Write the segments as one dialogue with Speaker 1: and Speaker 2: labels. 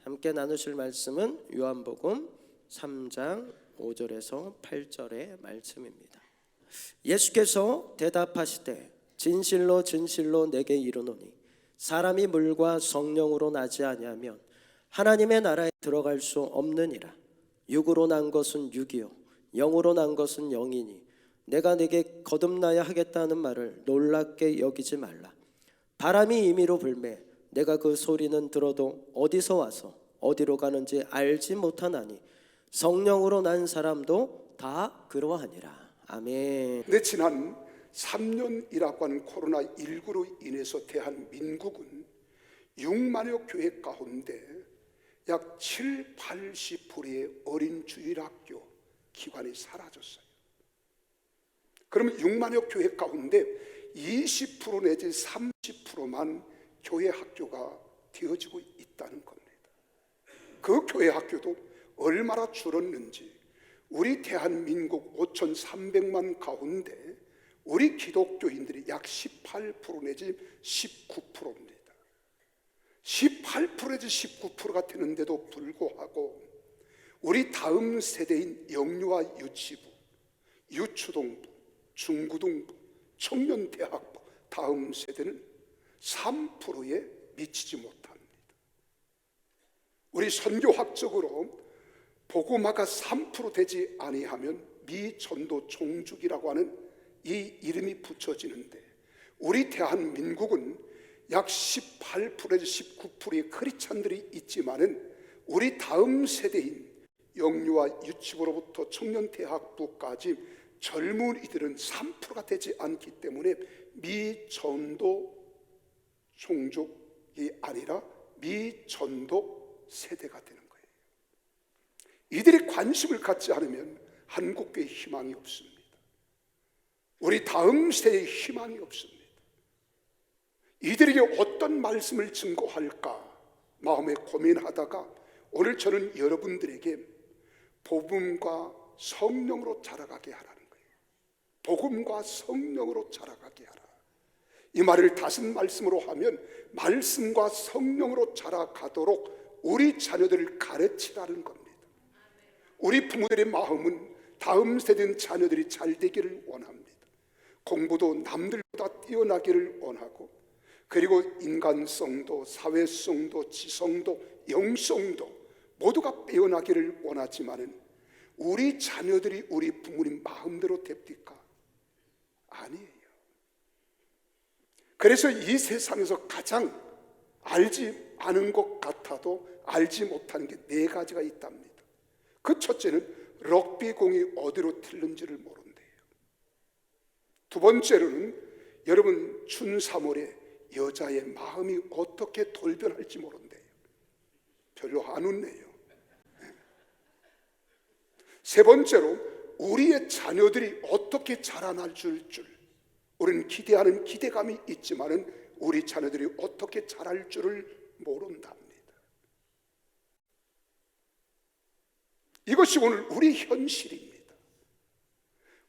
Speaker 1: 함께 나누실 말씀은 요한복음 3장 5절에서 8절의 말씀입니다. 예수께서 대답하시되 진실로 진실로 내게 이르노니 사람이 물과 성령으로 나지 아니하면 하나님의 나라에 들어갈 수 없느니라. 육으로 난 것은 육이요 영으로 난 것은 영이니 내가 내게 거듭나야 하겠다는 말을 놀랍게 여기지 말라. 바람이 임의로 불매 내가 그 소리는 들어도 어디서 와서 어디로 가는지 알지 못하나니 성령으로 난 사람도 다 그러하니라. 아멘.
Speaker 2: 네, 지난 3년이라고 하는 코로나19로 인해서 대한민국은 6만여 교회 가운데 약 7, 80%의 어린 주일학교 기관이 사라졌어요. 그러면 6만여 교회 가운데 20% 내지 30%만 교회 학교가 되어지고 있다는 겁니다. 그 교회 학교도 얼마나 줄었는지 우리 대한민국 5,300만 가운데 우리 기독교인들이 약 18% 내지 19%입니다. 18% 내지 19%가 되는데도 불구하고 우리 다음 세대인 영유아 유치부, 유초동부, 중고등부, 청년대학부 다음 세대는 3%에 미치지 못합니다. 우리 선교학적으로 복음화가 3% 되지 아니하면 미전도 종죽이라고 하는 이 이름이 붙여지는데 우리 대한민국은 약 18%에서 19%의 크리스찬들이 있지만은 우리 다음 세대인 영유아 유치부로부터 청년대학부까지 젊은이들은 3%가 되지 않기 때문에 미전도 종족이 아니라 미전도 세대가 되는 거예요. 이들이 관심을 갖지 않으면 한국교회에 희망이 없습니다. 우리 다음 세대에 희망이 없습니다. 이들에게 어떤 말씀을 증거할까 마음에 고민하다가 오늘 저는 여러분들에게 복음과 성령으로 자라가게 하라는 거예요. 복음과 성령으로 자라가게 하라. 이 말을 다른 말씀으로 하면 말씀과 성령으로 자라가도록 우리 자녀들을 가르치라는 겁니다. 우리 부모들의 마음은 다음 세대인 자녀들이 잘 되기를 원합니다. 공부도 남들보다 뛰어나기를 원하고 그리고 인간성도 사회성도 지성도 영성도 모두가 빼어나기를 원하지만은 우리 자녀들이 우리 부모님 마음대로 됩니까? 아니에요. 그래서 이 세상에서 가장 알지 않은 것 같아도 알지 못하는 게 4가지가 있답니다. 그 첫째는 럭비공이 어디로 튈는지를 모른대요. 두 번째로는 여러분 춘3월에 여자의 마음이 어떻게 돌변할지 모른대요. 별로 안 웃네요. 세 번째로 우리의 자녀들이 어떻게 자라날 줄 우리는 기대하는 기대감이 있지만은 우리 자녀들이 어떻게 자랄 줄을 모른답니다. 이것이 오늘 우리 현실입니다.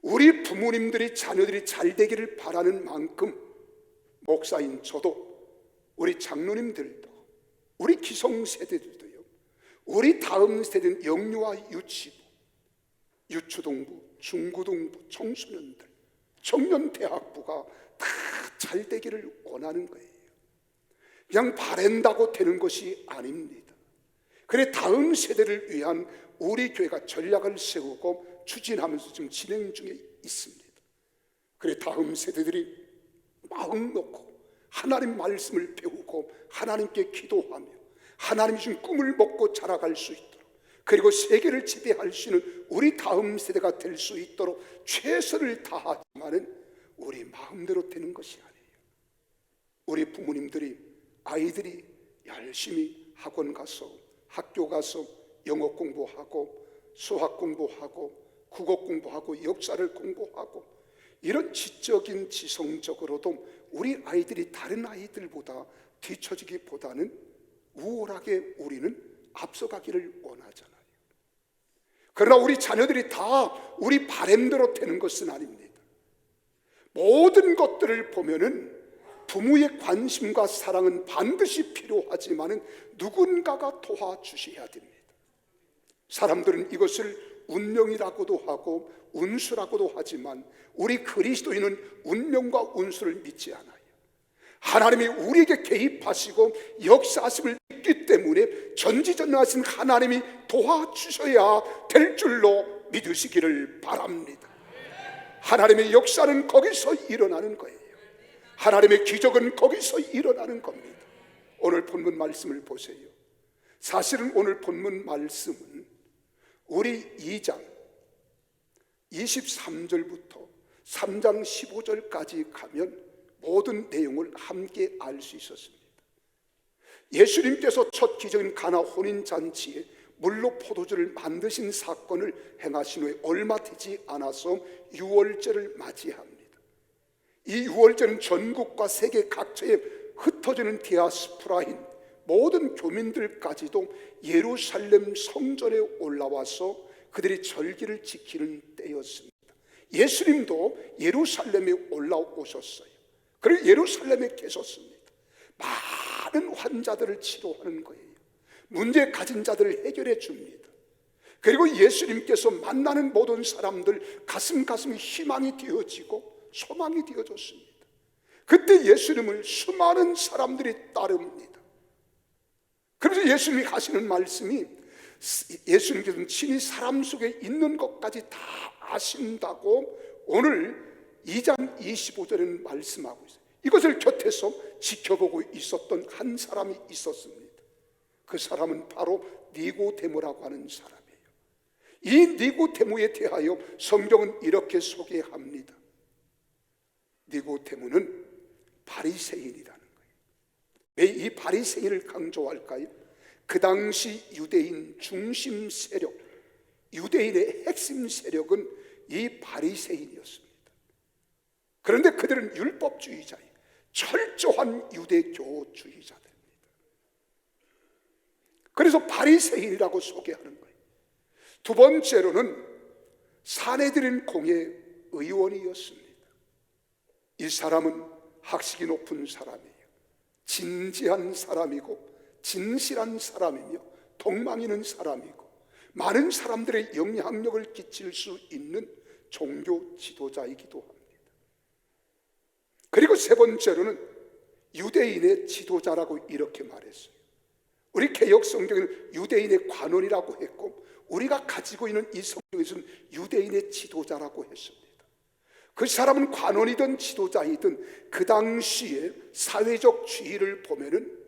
Speaker 2: 우리 부모님들이 자녀들이 잘 되기를 바라는 만큼 목사인 저도 우리 장로님들도 우리 기성세대들도요 우리 다음 세대는 영유아 유치부, 유초동부, 중고등부, 청소년들, 청년대학부가 다 잘 되기를 원하는 거예요. 그냥 바란다고 되는 것이 아닙니다. 그래 다음 세대를 위한 우리 교회가 전략을 세우고 추진하면서 지금 진행 중에 있습니다. 그래 다음 세대들이 마음 놓고 하나님 말씀을 배우고 하나님께 기도하며 하나님이 준 꿈을 먹고 자라갈 수 있도록 그리고 세계를 지배할 수 있는 우리 다음 세대가 될 수 있도록 최선을 다하지만은 우리 마음대로 되는 것이 아니에요. 우리 부모님들이 아이들이 열심히 학원 가서 학교 가서 영어 공부하고 수학 공부하고 국어 공부하고 역사를 공부하고 이런 지적인 지성적으로도 우리 아이들이 다른 아이들보다 뒤처지기보다는 우월하게 우리는 앞서가기를 원하잖아요. 그러나 우리 자녀들이 다 우리 바람대로 되는 것은 아닙니다. 모든 것들을 보면은 부모의 관심과 사랑은 반드시 필요하지만 누군가가 도와주셔야 됩니다. 사람들은 이것을 운명이라고도 하고 운수라고도 하지만 우리 그리스도인은 운명과 운수를 믿지 않아요. 하나님이 우리에게 개입하시고 역사하심을 믿기 때문에 전지전능하신 하나님이 도와주셔야 될 줄로 믿으시기를 바랍니다. 하나님의 역사는 거기서 일어나는 거예요. 하나님의 기적은 거기서 일어나는 겁니다. 오늘 본문 말씀을 보세요. 사실은 오늘 본문 말씀은 우리 2장 23절부터 3장 15절까지 가면 모든 내용을 함께 알 수 있었습니다. 예수님께서 첫 기적인 가나 혼인잔치에 물로 포도주를 만드신 사건을 행하신 후에 얼마 되지 않아서 유월절을 맞이합니다. 이 유월절은 전국과 세계 각처에 흩어지는 디아스포라인 모든 교민들까지도 예루살렘 성전에 올라와서 그들이 절기를 지키는 때였습니다. 예수님도 예루살렘에 올라오셨어요. 그리고 예루살렘에 계셨습니다. 많은 환자들을 치료하는 거예요. 문제 가진 자들을 해결해 줍니다. 그리고 예수님께서 만나는 모든 사람들 가슴 희망이 되어지고 소망이 되어졌습니다. 그때 예수님을 수많은 사람들이 따릅니다. 그래서 예수님이 하시는 말씀이, 예수님께서는 친히 사람 속에 있는 것까지 다 아신다고 오늘 2장 25절에는 말씀하고 있어요. 이것을 곁에서 지켜보고 있었던 한 사람이 있었습니다. 그 사람은 바로 니고데모라고 하는 사람이에요. 이 니고데모에 대하여 성경은 이렇게 소개합니다. 니고데모는 바리새인이라는 거예요. 왜 이 바리새인을 강조할까요? 그 당시 유대인 중심 세력, 유대인의 핵심 세력은 이 바리새인이었습니다. 그런데 그들은 율법주의자예요. 철저한 유대교주의자들입니다. 그래서 바리새인이라고 소개하는 거예요. 두 번째로는 산헤드린 공회 의원이었습니다. 이 사람은 학식이 높은 사람이에요. 진지한 사람이고 진실한 사람이며 동망 있는 사람이고 많은 사람들의 영향력을 끼칠 수 있는 종교 지도자이기도 합니다. 그리고 세 번째로는 유대인의 지도자라고 이렇게 말했어요. 우리 개역 성경에는 유대인의 관원이라고 했고 우리가 가지고 있는 이 성경에서는 유대인의 지도자라고 했습니다. 그 사람은 관원이든 지도자이든 그 당시에 사회적 지위를 보면은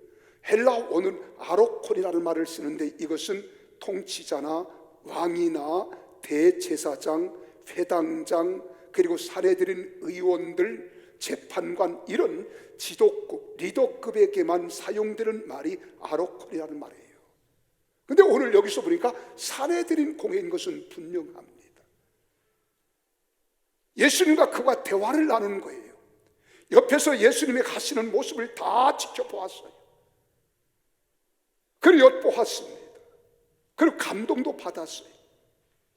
Speaker 2: 헬라어는 아로콘이라는 말을 쓰는데 이것은 통치자나 왕이나 대제사장, 회당장, 그리고 산헤드린 의원들, 재판관 이런 지도급, 리더급에게만 사용되는 말이 아로콘이라는 말이에요. 근데 오늘 여기서 보니까 산헤드린 공회인 것은 분명합니다. 예수님과 그가 대화를 나누는 거예요. 옆에서 예수님이 하시는 모습을 다 지켜보았어요. 그리고 엿보았습니다. 그리고 감동도 받았어요.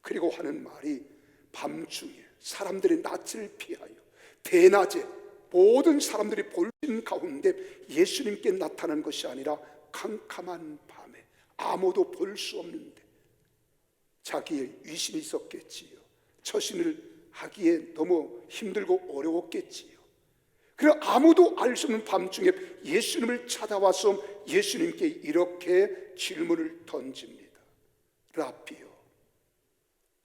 Speaker 2: 그리고 하는 말이 밤중에 사람들의 낯을 피하여 대낮에 모든 사람들이 볼 수 있는 가운데 예수님께 나타난 것이 아니라 캄캄한 밤에 아무도 볼 수 없는데 자기의 위신이 있었겠지요. 처신을 하기에 너무 힘들고 어려웠겠지요. 그리고 아무도 알 수 없는 밤중에 예수님을 찾아와서 예수님께 이렇게 질문을 던집니다. 라비요.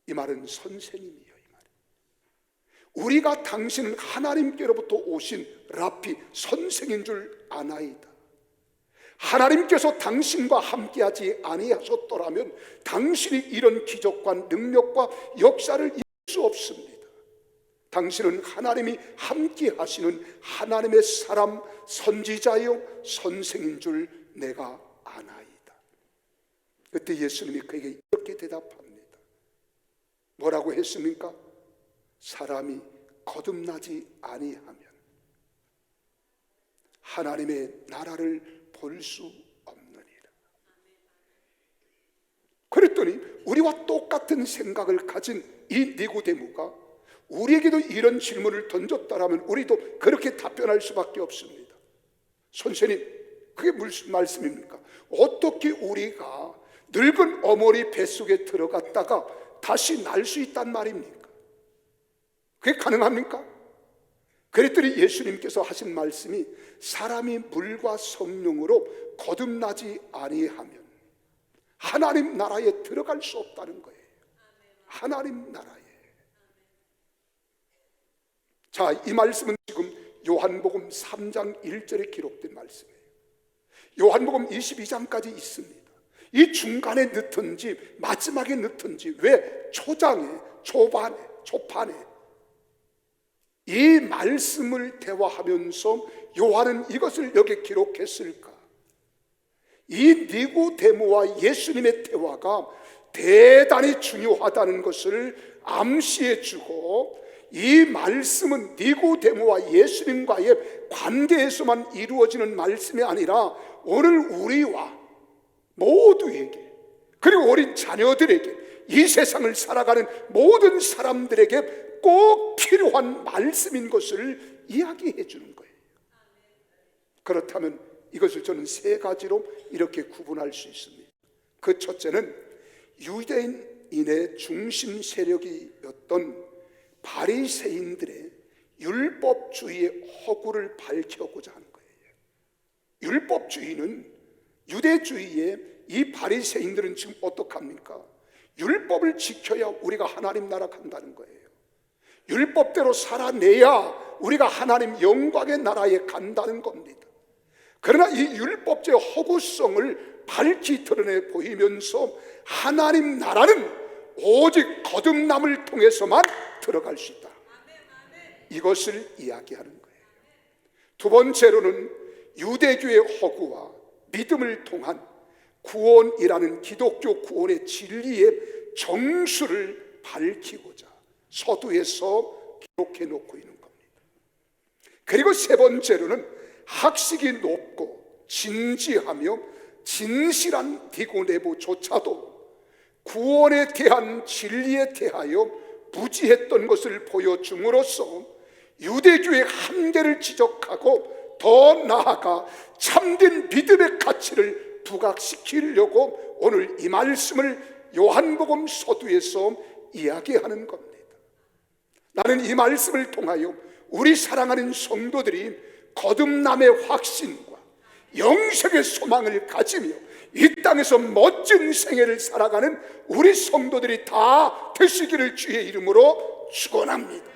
Speaker 2: 이 말은 선생님이요. 우리가 당신은 하나님께로부터 오신 라피 선생인 줄 아나이다. 하나님께서 당신과 함께하지 아니하셨더라면 당신이 이런 기적과 능력과 역사를 이룰 수 없습니다. 당신은 하나님이 함께하시는 하나님의 사람, 선지자요 선생인 줄 내가 아나이다. 그때 예수님이 그에게 이렇게 대답합니다. 뭐라고 했습니까? 사람이 거듭나지 아니하면 하나님의 나라를 볼 수 없느니라. 그랬더니 우리와 똑같은 생각을 가진 이 니고데모가 우리에게도 이런 질문을 던졌다라면 우리도 그렇게 답변할 수밖에 없습니다. 선생님, 그게 무슨 말씀입니까? 어떻게 우리가 늙은 어머니 뱃속에 들어갔다가 다시 날 수 있단 말입니까? 그게 가능합니까? 그랬더니 예수님께서 하신 말씀이 사람이 물과 성령으로 거듭나지 아니하면 하나님 나라에 들어갈 수 없다는 거예요. 하나님 나라에. 자, 이 말씀은 지금 요한복음 3장 1절에 기록된 말씀이에요. 요한복음 22장까지 있습니다. 이 중간에 넣든지 마지막에 넣든지 왜 초장에, 초판에 이 말씀을 대화하면서 요한은 이것을 여기에 기록했을까? 이 니고데모와 예수님의 대화가 대단히 중요하다는 것을 암시해 주고, 이 말씀은 니고데모와 예수님과의 관계에서만 이루어지는 말씀이 아니라 오늘 우리와 모두에게, 그리고 어린 자녀들에게, 이 세상을 살아가는 모든 사람들에게 꼭 필요한 말씀인 것을 이야기해 주는 거예요. 그렇다면 이것을 저는 세 가지로 이렇게 구분할 수 있습니다. 그 첫째는 유대인의 중심 세력이었던 바리새인들의 율법주의의 허구를 밝혀고자 하는 거예요. 율법주의는, 유대주의의 이 바리새인들은 지금 어떡합니까? 율법을 지켜야 우리가 하나님 나라 간다는 거예요. 율법대로 살아내야 우리가 하나님 영광의 나라에 간다는 겁니다. 그러나 이 율법제의 허구성을 밝히 드러내 보이면서 하나님 나라는 오직 거듭남을 통해서만 들어갈 수 있다, 이것을 이야기하는 거예요. 두 번째로는 유대교의 허구와 믿음을 통한 구원이라는 기독교 구원의 진리의 정수를 밝히고자 서두에서 기록해 놓고 있는 겁니다. 그리고 세 번째로는 학식이 높고 진지하며 진실한 니고데모조차도 구원에 대한 진리에 대하여 무지했던 것을 보여줌으로써 유대교의 한계를 지적하고 더 나아가 참된 믿음의 가치를 부각시키려고 오늘 이 말씀을 요한복음 서두에서 이야기하는 겁니다. 나는 이 말씀을 통하여 우리 사랑하는 성도들이 거듭남의 확신과 영생의 소망을 가지며 이 땅에서 멋진 생애를 살아가는 우리 성도들이 다 되시기를 주의 이름으로 축원합니다.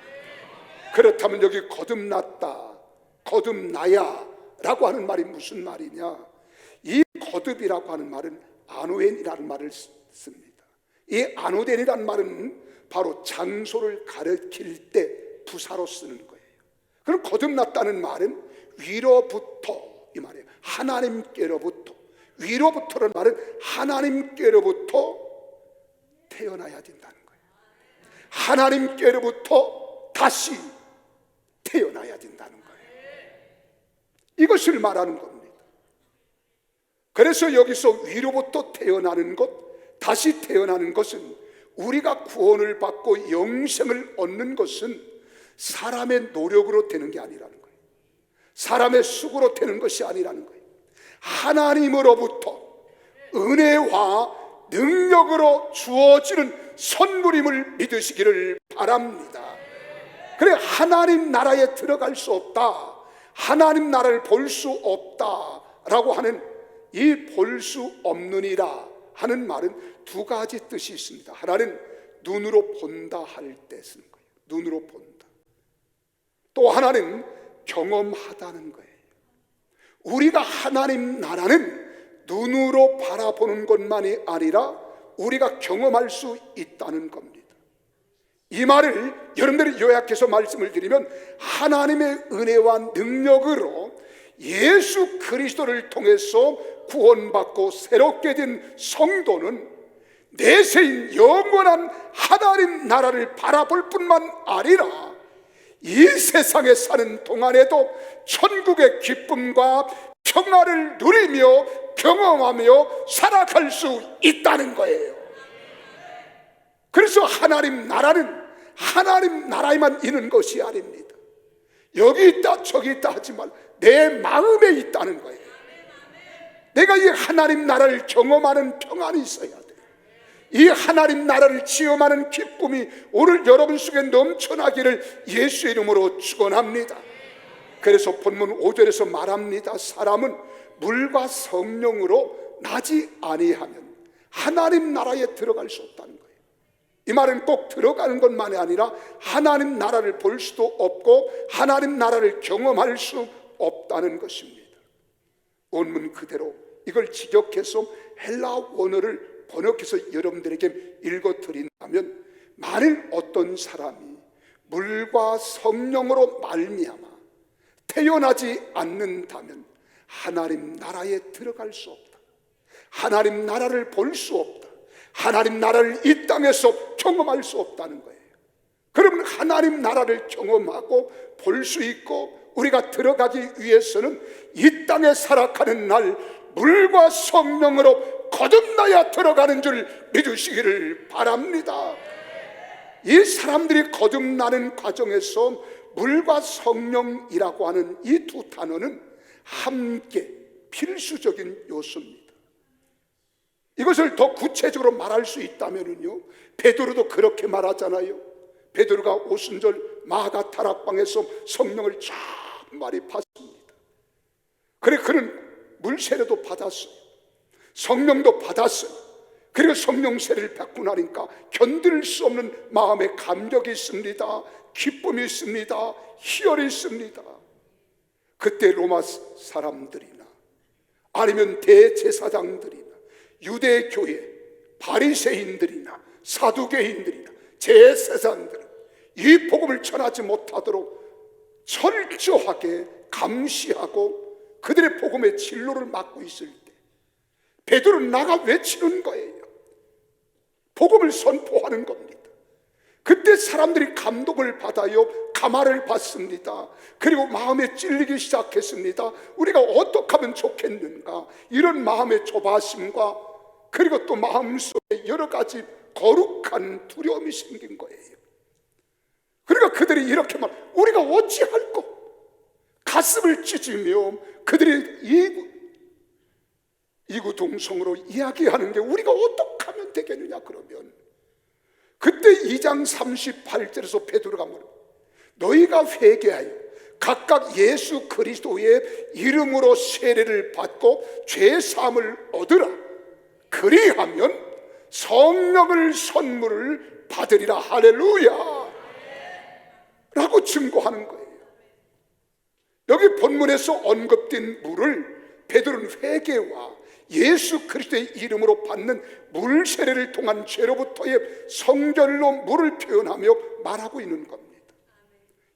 Speaker 2: 그렇다면 여기 거듭났다, 거듭나야 라고 하는 말이 무슨 말이냐? 이 거듭이라고 하는 말은 아노엔이라는 말을 씁니다. 이 아노덴이라는 말은 바로 장소를 가리킬 때 부사로 쓰는 거예요. 그럼 거듭났다는 말은 위로부터, 이 말이에요. 하나님께로부터. 위로부터라는 말은 하나님께로부터 태어나야 된다는 거예요. 하나님께로부터 다시 태어나야 된다는 거예요. 이것을 말하는 겁니다. 그래서 여기서 위로부터 태어나는 것, 다시 태어나는 것은, 우리가 구원을 받고 영생을 얻는 것은 사람의 노력으로 되는 게 아니라는 거예요. 사람의 수고로 되는 것이 아니라는 거예요. 하나님으로부터 은혜와 능력으로 주어지는 선물임을 믿으시기를 바랍니다. 그래, 하나님 나라에 들어갈 수 없다, 하나님 나라를 볼 수 없다라고 하는 이 볼 수 없느니라 하는 말은 두 가지 뜻이 있습니다. 하나는 눈으로 본다 할 때 쓰는 거예요. 눈으로 본다. 또 하나는 경험하다는 거예요. 우리가 하나님 나라는 눈으로 바라보는 것만이 아니라 우리가 경험할 수 있다는 겁니다. 이 말을 여러분들이 요약해서 말씀을 드리면, 하나님의 은혜와 능력으로 예수 그리스도를 통해서 구원받고 새롭게 된 성도는 내세인 영원한 하나님 나라를 바라볼 뿐만 아니라 이 세상에 사는 동안에도 천국의 기쁨과 평화를 누리며 경험하며 살아갈 수 있다는 거예요. 그래서 하나님 나라는 하나님 나라에만 있는 것이 아닙니다. 여기 있다 저기 있다 하지 말라. 내 마음에 있다는 거예요. 내가 이 하나님 나라를 경험하는 평안이 있어야 돼. 이 하나님 나라를 체험하는 기쁨이 오늘 여러분 속에 넘쳐나기를 예수의 이름으로 축원합니다. 그래서 본문 5절에서 말합니다. 사람은 물과 성령으로 나지 아니하면 하나님 나라에 들어갈 수 없다는 거예요. 이 말은 꼭 들어가는 것만이 아니라 하나님 나라를 볼 수도 없고 하나님 나라를 경험할 수 없다는 것입니다. 원문 그대로 이걸 직역해서 헬라 원어를 번역해서 여러분들에게 읽어드린다면, 만일 어떤 사람이 물과 성령으로 말미암아 태어나지 않는다면 하나님 나라에 들어갈 수 없다. 하나님 나라를 볼 수 없다. 하나님 나라를 이 땅에서 경험할 수 없다는 거예요. 그러면 하나님 나라를 경험하고 볼 수 있고 우리가 들어가기 위해서는 이 땅에 살아가는 날 물과 성령으로 거듭나야 들어가는 줄 믿으시기를 바랍니다. 이 사람들이 거듭나는 과정에서 물과 성령이라고 하는 이 두 단어는 함께 필수적인 요소입니다. 이것을 더 구체적으로 말할 수 있다면요, 베드로도 그렇게 말하잖아요. 베드로가 오순절 마가 다락방에서 성령을 정말이 받습니다. 그래 그는 물 세례도 받았어요. 성령도 받았어요. 그리고 성령 세례를 받고 나니까 견딜 수 없는 마음의 감격이 있습니다. 기쁨이 있습니다. 희열이 있습니다. 그때 로마 사람들이나 아니면 대제사장들이나 유대 교회 바리새인들이나 사두개인들이나 제사장들은 이 복음을 전하지 못하도록 철저하게 감시하고 그들의 복음의 진로를 막고 있을 때 베드로는 나가 외치는 거예요. 복음을 선포하는 겁니다. 그때 사람들이 감동을 받아요. 감화를 받습니다. 그리고 마음에 찔리기 시작했습니다. 우리가 어떻게 하면 좋겠는가, 이런 마음의 조바심과 그리고 또 마음속에 여러 가지 거룩한 두려움이 생긴 거예요. 그러니까 그들이 이렇게 말, 우리가 어찌할꼬, 가슴을 찢으며 그들이 이구동성으로 이야기하는 게 우리가 어떻게 하면 되겠느냐. 그러면 그때 2장 38절에서 베드로가 말합니다. 너희가 회개하여 각각 예수 그리스도의 이름으로 세례를 받고 죄사함을 얻으라. 그리하면 성령을 선물을 받으리라. 할렐루야 라고 증거하는 거예요. 여기 본문에서 언급된 물을 베드로는 회개와 예수 그리스도의 이름으로 받는 물 세례를 통한 죄로부터의 성결로 물을 표현하며 말하고 있는 겁니다.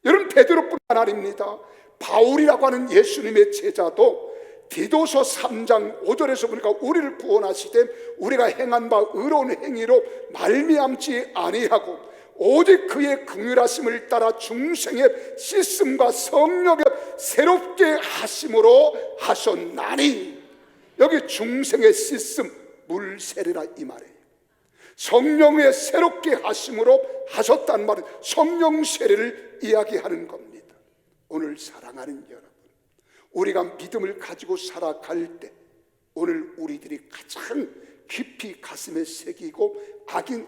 Speaker 2: 여러분, 베드로뿐만 아닙니다. 바울이라고 하는 예수님의 제자도 디도서 3장 5절에서 보니까 우리를 구원하시되 우리가 행한 바 의로운 행위로 말미암지 아니하고 오직 그의 긍휼하심을 따라 중생의 씻음과 성령의 새롭게 하심으로 하셨나니, 여기 중생의 씻음, 물 세례라 이 말이에요. 성령의 새롭게 하심으로 하셨다는 말은 성령 세례를 이야기하는 겁니다. 오늘 사랑하는 여러분, 우리가 믿음을 가지고 살아갈 때 오늘 우리들이 가장 깊이 가슴에 새기고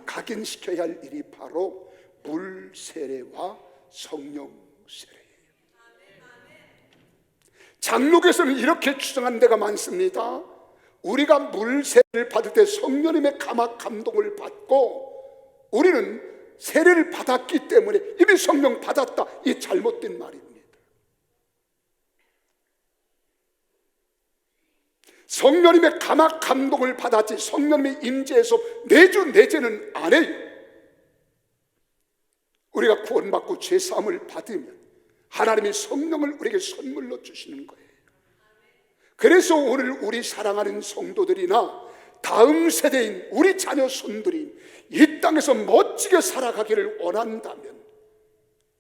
Speaker 2: 각인시켜야 할 일이 바로 물 세례와 성령 세례예요. 장로교에서는 이렇게 추정한 데가 많습니다. 우리가 물 세례를 받을 때 성령님의 감동을 받고 우리는 세례를 받았기 때문에 이미 성령 받았다, 이 잘못된 말입니다. 성령님의 감동을 받았지 성령님의 임재에서 내주내제는 안 해요. 우리가 구원받고 죄사함을 받으면 하나님이 성령을 우리에게 선물로 주시는 거예요. 그래서 오늘 우리 사랑하는 성도들이나 다음 세대인 우리 자녀 손들이 이 땅에서 멋지게 살아가기를 원한다면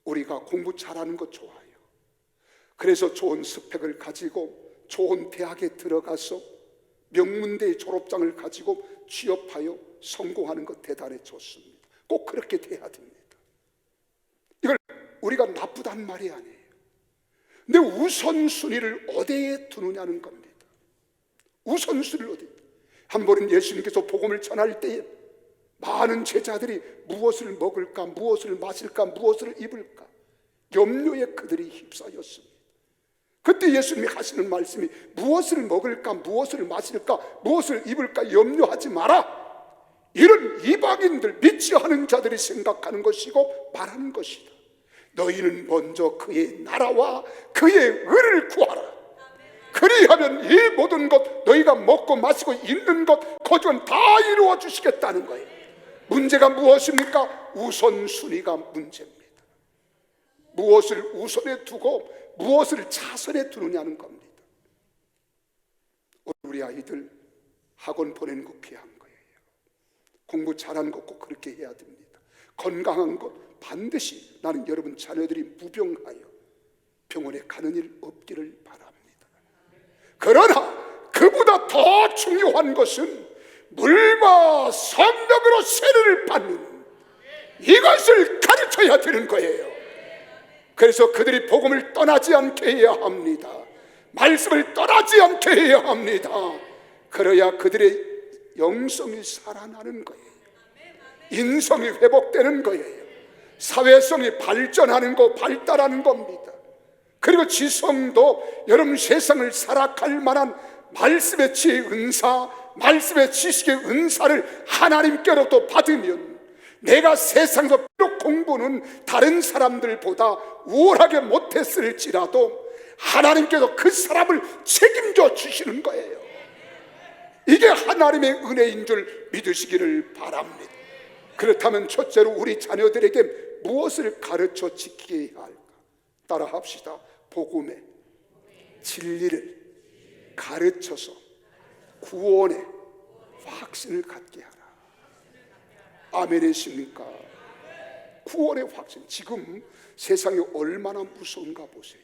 Speaker 2: 우리가 공부 잘하는 것 좋아요. 그래서 좋은 스펙을 가지고 좋은 대학에 들어가서 명문대의 졸업장을 가지고 취업하여 성공하는 것 대단히 좋습니다. 꼭 그렇게 돼야 됩니다. 이걸 우리가 나쁘단 말이 아니에요. 내 우선순위를 어디에 두느냐는 겁니다. 우선순위를 어디에. 한 번은 예수님께서 복음을 전할 때에 많은 제자들이 무엇을 먹을까, 무엇을 마실까, 무엇을 입을까 염려에 그들이 휩싸였습니다. 그때 예수님이 하시는 말씀이 무엇을 먹을까, 무엇을 마실까, 무엇을 입을까 염려하지 마라. 이런 이방인들, 믿지 않은 자들이 생각하는 것이고 말하는 것이다. 너희는 먼저 그의 나라와 그의 의를 구하라. 그리하면 이 모든 것, 너희가 먹고 마시고 입는 것, 거주는 다 이루어 주시겠다는 거예요. 문제가 무엇입니까? 우선순위가 문제입니다. 무엇을 우선에 두고 무엇을 차선에 두느냐는 겁니다. 우리 아이들 학원 보내는 거 귀한 거예요. 공부 잘하는 거 꼭 그렇게 해야 됩니다. 건강한 것 반드시, 나는 여러분 자녀들이 무병하여 병원에 가는 일 없기를 바랍니다. 그러나 그보다 더 중요한 것은 물과 성령으로 세례를 받는 이것을 가르쳐야 되는 거예요. 그래서 그들이 복음을 떠나지 않게 해야 합니다. 말씀을 떠나지 않게 해야 합니다. 그래야 그들의 영성이 살아나는 거예요. 인성이 회복되는 거예요. 사회성이 발전하는 거, 발달하는 겁니다. 그리고 지성도 여러분 세상을 살아갈 만한 말씀의 지혜의 은사, 말씀의 지식의 은사를 하나님께로부터 받으면 내가 세상에서 비록 공부는 다른 사람들보다 우월하게 못했을지라도 하나님께서 그 사람을 책임져 주시는 거예요. 이게 하나님의 은혜인 줄 믿으시기를 바랍니다. 그렇다면 첫째로 우리 자녀들에게 무엇을 가르쳐 지키게 해야 할까? 따라 합시다. 복음의 진리를 가르쳐서 구원의 확신을 갖게 하라. 아멘이십니까? 구원의 확신. 지금 세상이 얼마나 무서운가 보세요.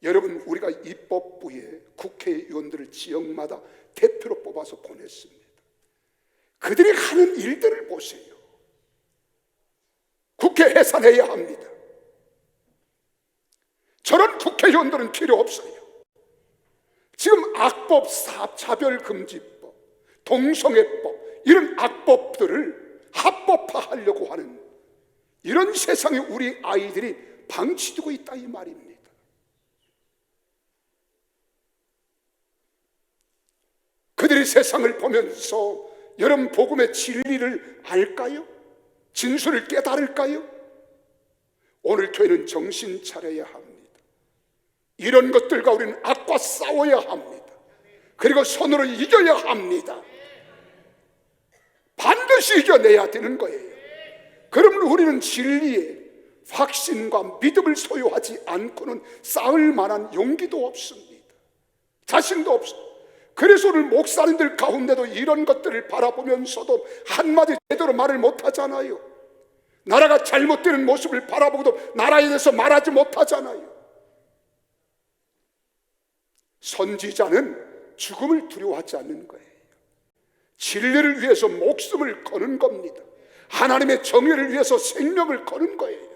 Speaker 2: 여러분, 우리가 입법부에 국회의원들을 지역마다 대표로 뽑아서 보냈습니다. 그들이 하는 일들을 보세요. 국회 해산해야 합니다. 저런 국회의원들은 필요 없어요. 지금 악법, 차별금지법, 동성애법, 이런 악법들을 합법화하려고 하는 이런 세상에 우리 아이들이 방치되고 있다 이 말입니다. 그들이 세상을 보면서 여러분 복음의 진리를 알까요? 진술을 깨달을까요? 오늘 교회는 정신 차려야 합니다. 이런 것들과 우리는 악과 싸워야 합니다. 그리고 손으로 이겨야 합니다. 반드시 이겨내야 되는 거예요. 그러면 우리는 진리에 확신과 믿음을 소유하지 않고는 싸울 만한 용기도 없습니다. 자신도 없습니다. 그래서 오늘 목사님들 가운데도 이런 것들을 바라보면서도 한마디 제대로 말을 못하잖아요. 나라가 잘못되는 모습을 바라보고도 나라에 대해서 말하지 못하잖아요. 선지자는 죽음을 두려워하지 않는 거예요. 진리를 위해서 목숨을 거는 겁니다. 하나님의 정의를 위해서 생명을 거는 거예요.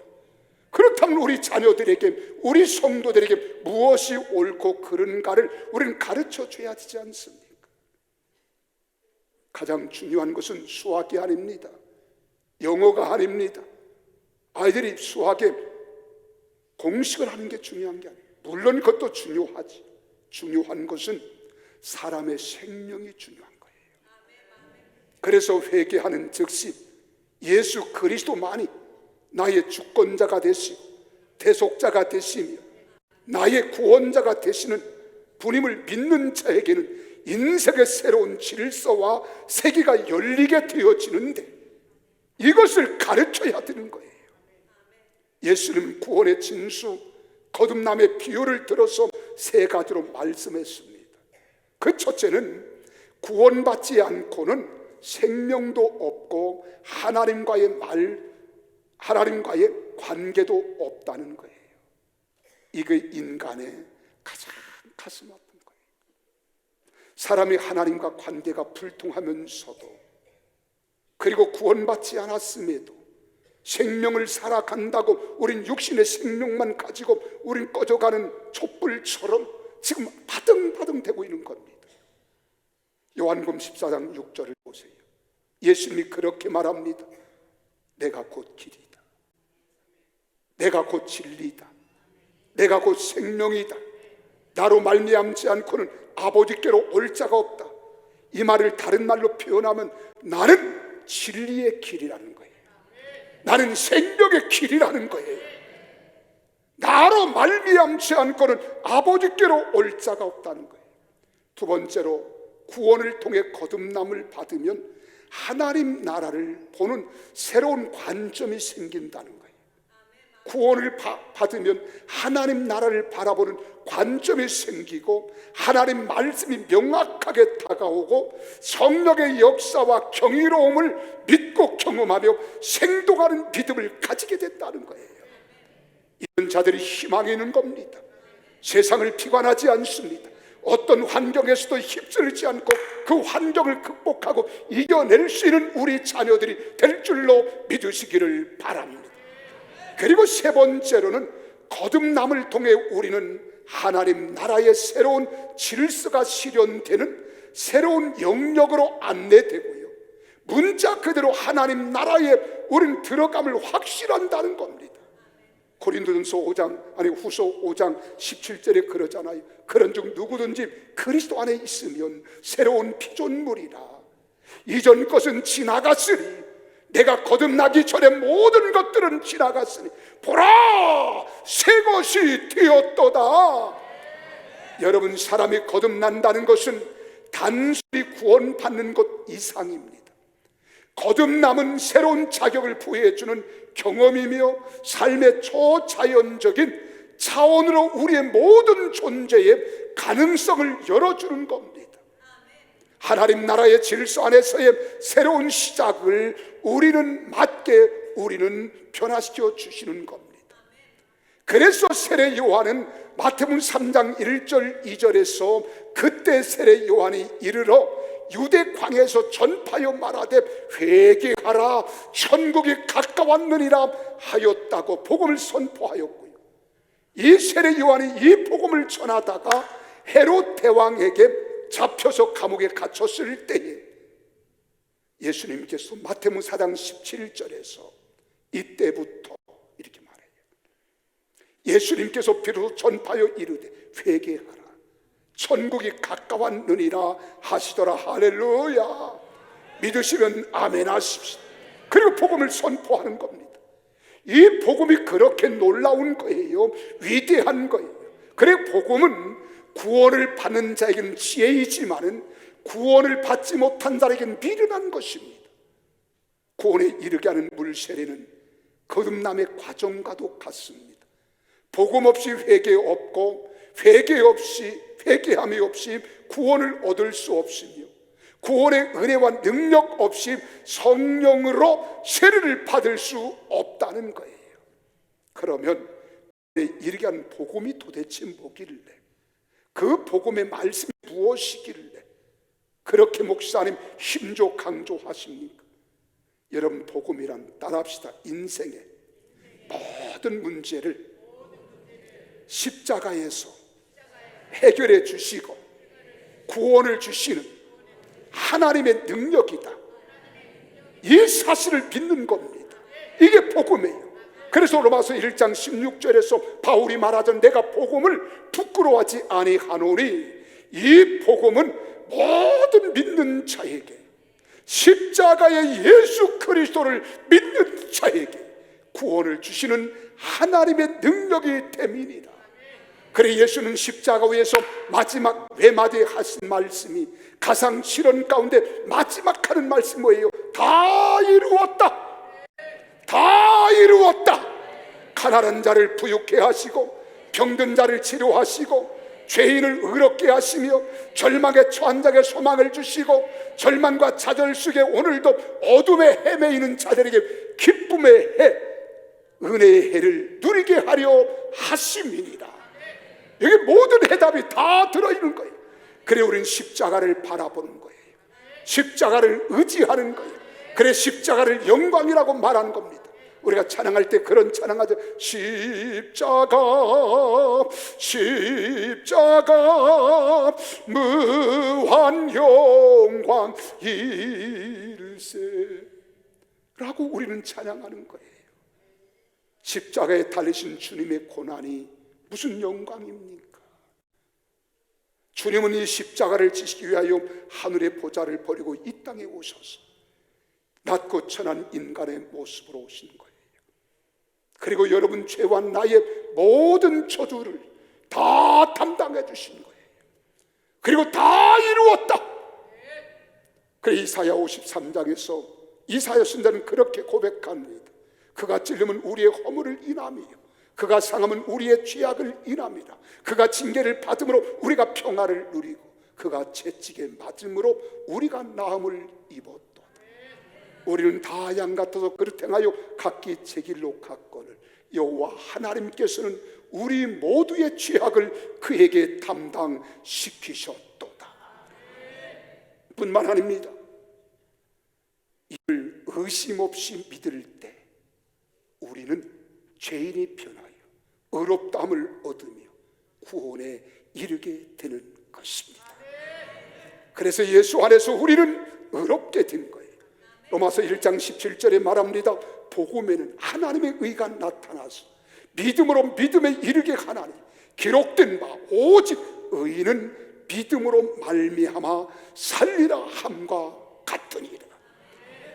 Speaker 2: 그렇다면 우리 자녀들에게, 우리 성도들에게 무엇이 옳고 그른가를 우리는 가르쳐 줘야 되지 않습니까? 가장 중요한 것은 수학이 아닙니다. 영어가 아닙니다. 아이들이 수학에 공식을 하는 게 중요한 게 아니에요. 물론 그것도 중요하지. 중요한 것은 사람의 생명이 중요한 거예요. 그래서 회개하는 즉시 예수 그리스도만이 나의 주권자가 되시고 대속자가 되시며 나의 구원자가 되시는 분임을 믿는 자에게는 인생의 새로운 질서와 세계가 열리게 되어지는데 이것을 가르쳐야 되는 거예요. 예수님은 구원의 진수, 거듭남의 비유를 들어서 세 가지로 말씀했습니다. 그 첫째는 구원받지 않고는 생명도 없고 하나님과의 관계도 없다는 거예요. 이게 인간의 가장 가슴 아픈 거예요. 사람이 하나님과 관계가 불통하면서도, 그리고 구원받지 않았음에도 생명을 살아간다고 우린 육신의 생명만 가지고 우린 꺼져가는 촛불처럼 지금 바등바등 되고 있는 겁니다. 요한복음 14장 6절을 보세요. 예수님이 그렇게 말합니다. 내가 곧 길이다, 내가 곧 진리다, 내가 곧 생명이다. 나로 말미암지 않고는 아버지께로 올 자가 없다. 이 말을 다른 말로 표현하면 나는 진리의 길이라는 거예요. 나는 생명의 길이라는 거예요. 나로 말미암지 않고는 아버지께로 올 자가 없다는 거예요. 두 번째로, 구원을 통해 거듭남을 받으면 하나님 나라를 보는 새로운 관점이 생긴다는 거예요. 구원을 받으면 하나님 나라를 바라보는 관점이 생기고 하나님 말씀이 명확하게 다가오고 성령의 역사와 경이로움을 믿고 경험하며 생동하는 믿음을 가지게 됐다는 거예요. 이런 자들이 희망이 있는 겁니다. 세상을 비관하지 않습니다. 어떤 환경에서도 휩쓸리지 않고 그 환경을 극복하고 이겨낼 수 있는 우리 자녀들이 될 줄로 믿으시기를 바랍니다. 그리고 세 번째로는 거듭남을 통해 우리는 하나님 나라의 새로운 질서가 실현되는 새로운 영역으로 안내되고요, 문자 그대로 하나님 나라에 우리는 들어감을 확실한다는 겁니다. 고린도전서 5장 아니 후서 5장 17절에 그러잖아요. 그런즉 누구든지 그리스도 안에 있으면 새로운 피조물이라. 이전 것은 지나갔으니 내가 거듭나기 전에 모든 것들은 지나갔으니 보라 새 것이 되었도다. 여러분, 사람이 거듭난다는 것은 단순히 구원받는 것 이상입니다. 거듭남은 새로운 자격을 부여해주는 경험이며 삶의 초자연적인 차원으로 우리의 모든 존재의 가능성을 열어주는 겁니다. 하나님 나라의 질서 안에서의 새로운 시작을 우리는 변화시켜 주시는 겁니다. 그래서 세례 요한은 마태복음 3장 1절 2절에서 그때 세례 요한이 이르러 유대 광야에서 전파하여 말하되 회개하라 천국이 가까웠느니라 하였다고 복음을 선포하였고요, 이 세례 요한이 이 복음을 전하다가 헤롯 대왕에게 잡혀서 감옥에 갇혔을 때에 예수님께서 마태복음 4장 17절에서 이때부터 이렇게 말해요. 예수님께서 비로소 전파하여 이르되 회개하라 천국이 가까웠느니라 하시더라. 할렐루야. 믿으시면 아멘 하십시오. 그리고 복음을 선포하는 겁니다. 이 복음이 그렇게 놀라운 거예요. 위대한 거예요. 그래 복음은 구원을 받는 자에게는 지혜이지만은 구원을 받지 못한 자에게는 미련한 것입니다. 구원에 이르게 하는 물세례는 거듭남의 과정과도 같습니다. 복음 없이 회개 없고 회개함이 없이 구원을 얻을 수 없으며 구원의 은혜와 능력 없이 성령으로 세례를 받을 수 없다는 거예요. 그러면 이르게 하는 복음이 도대체 뭐길래, 그 복음의 말씀이 무엇이길래 그렇게 목사님 힘줘 강조하십니까? 여러분, 복음이란 따라합시다. 인생의 모든 문제를 십자가에서 해결해 주시고 구원을 주시는 하나님의 능력이다, 이 사실을 믿는 겁니다. 이게 복음이에요. 그래서 로마서 1장 16절에서 바울이 말하던 내가 복음을 부끄러워하지 아니하노니, 이 복음은 모든 믿는 자에게, 십자가의 예수 그리스도를 믿는 자에게 구원을 주시는 하나님의 능력이 됨이니라. 그래 예수는 십자가 위에서 마지막 외마디에 하신 말씀이 가상 실현 가운데 마지막 하는 말씀 뭐예요? 다 이루었다. 다 이루었다. 가난한 자를 부유케 하시고 병든 자를 치료하시고 죄인을 의롭게 하시며 절망에 처한 자에게 소망을 주시고 절망과 좌절 속에 오늘도 어둠에 헤매이는 자들에게 기쁨의 해, 은혜의 해를 누리게 하려 하심이니라. 여기 모든 해답이 다 들어있는 거예요. 그래 우리는 십자가를 바라보는 거예요. 십자가를 의지하는 거예요. 그래 십자가를 영광이라고 말하는 겁니다. 우리가 찬양할 때 그런 찬양하죠. 십자가 십자가 무한 영광 이르세 라고 우리는 찬양하는 거예요. 십자가에 달리신 주님의 고난이 무슨 영광입니까? 주님은 이 십자가를 지시기 위하여 하늘의 보좌를 버리고 이 땅에 오셔서 낮고 천한 인간의 모습으로 오신 거예요. 그리고 여러분 죄와 나의 모든 저주를 다 담당해 주신 거예요. 그리고 다 이루었다. 그래서 이사야 53장에서 이사야 선지자는 그렇게 고백합니다. 그가 찔림은 우리의 허물을 인함이요 그가 상함은 우리의 죄악을 인함이라. 그가 징계를 받음으로 우리가 평화를 누리고 그가 채찍에 맞음으로 우리가 나음을 입었다. 우리는 다 양 같아서 그릇 행하여 각기 제 길로 갔거늘 여호와 하나님께서는 우리 모두의 죄악을 그에게 담당시키셨도다. 뿐만 아닙니다. 이를 의심 없이 믿을 때 우리는 죄인이 변하여 의롭다함을 얻으며 구원에 이르게 되는 것입니다. 그래서 예수 안에서 우리는 의롭게 된 거예요. 로마서 1장 17절에 말합니다. 복음에는 하나님의 의가 나타나서 믿음으로 믿음에 이르게 하나니 기록된 바 오직 의인은 믿음으로 말미암아 살리라 함과 같으니라.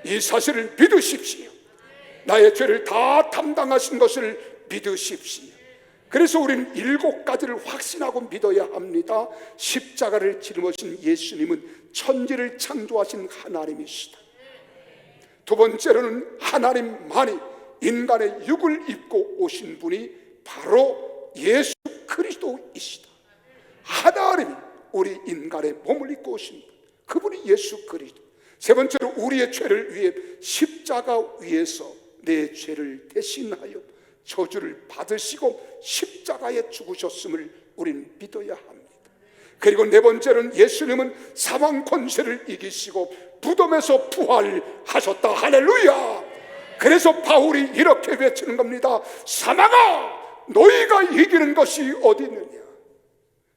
Speaker 2: 이 사실을 믿으십시오. 나의 죄를 다 담당하신 것을 믿으십시오. 그래서 우리는 7가지를 확신하고 믿어야 합니다. 십자가를 짊어진 예수님은 천지를 창조하신 하나님이시다. 두 번째로는 하나님만이 인간의 육을 입고 오신 분이 바로 예수 그리스도이시다. 하나님이 우리 인간의 몸을 입고 오신 분, 그분이 예수 그리스도. 세 번째로 우리의 죄를 위해 십자가 위에서 내 죄를 대신하여 저주를 받으시고 십자가에 죽으셨음을 우리는 믿어야 합니다. 그리고 네 번째는 예수님은 사망 권세를 이기시고 무덤에서 부활하셨다. 할렐루야. 그래서 바울이 이렇게 외치는 겁니다. 사망아 너희가 이기는 것이 어디 있느냐.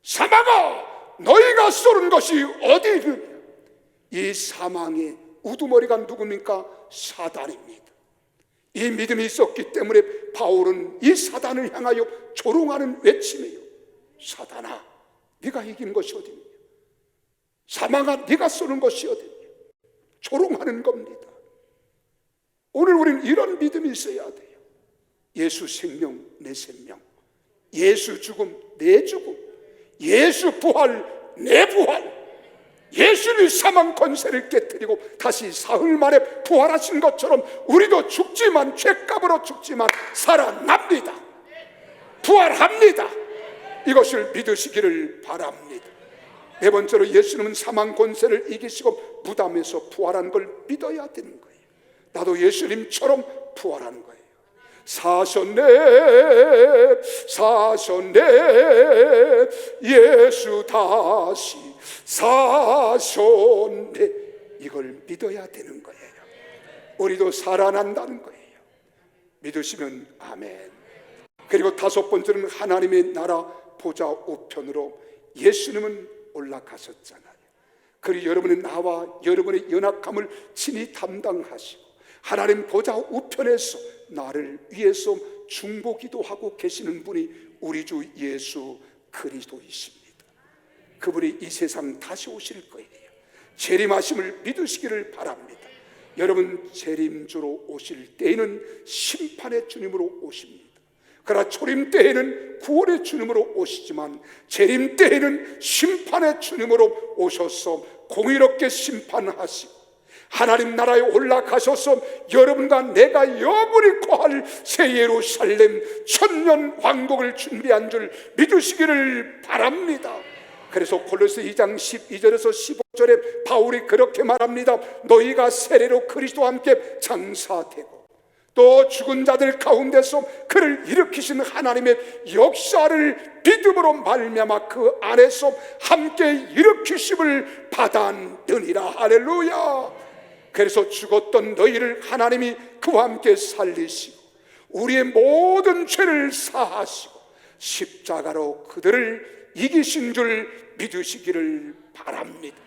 Speaker 2: 사망아 너희가 쏘는 것이 어디 있느냐. 이 사망의 우두머리가 누굽니까? 사단입니다. 이 믿음이 있었기 때문에 바울은 이 사단을 향하여 조롱하는 외침이에요. 사단아 네가 이기는 것이 어디 있느냐. 사망아 네가 쏘는 것이 어디 있느냐. 조롱하는 겁니다. 오늘 우리는 이런 믿음이 있어야 돼요. 예수 생명 내 생명, 예수 죽음 내 죽음, 예수 부활 내 부활. 예수님이 사망 권세를 깨뜨리고 다시 사흘 만에 부활하신 것처럼 우리도 죽지만 죄값으로 죽지만 살아납니다. 부활합니다. 이것을 믿으시기를 바랍니다. 네 번째로 예수님은 사망 권세를 이기시고 무덤에서 부활한 걸 믿어야 되는 거예요. 나도 예수님처럼 부활하는 거예요. 사셨네 사셨네 예수 다시 사셨네. 이걸 믿어야 되는 거예요. 우리도 살아난다는 거예요. 믿으시면 아멘. 그리고 다섯 번째는 하나님의 나라 보좌 우편으로 예수님은 올라가셨잖아요. 그리고 여러분의 나와 여러분의 연약함을 친히 담당하시고 하나님 보좌 우편에서 나를 위해서 중보기도 하고 계시는 분이 우리 주 예수 그리스도이십니다. 그분이 이 세상 다시 오실 거예요. 재림하심을 믿으시기를 바랍니다. 여러분 재림주로 오실 때에는 심판의 주님으로 오십니다. 그러나 초림 때에는 구원의 주님으로 오시지만 재림 때에는 심판의 주님으로 오셔서 공의롭게 심판하시고 하나님 나라에 올라가셔서 여러분과 내가 영원히 거할 새 예루살렘 천년 왕국을 준비한 줄 믿으시기를 바랍니다. 그래서 골로새 2장 12절에서 15절에 바울이 그렇게 말합니다. 너희가 세례로 그리스도와 함께 장사되고 또 죽은 자들 가운데서 그를 일으키신 하나님의 역사를 믿음으로 말미암아 그 안에서 함께 일으키심을 받았느니라. 할렐루야. 그래서 죽었던 너희를 하나님이 그와 함께 살리시고 우리의 모든 죄를 사하시고 십자가로 그들을 이기신 줄 믿으시기를 바랍니다.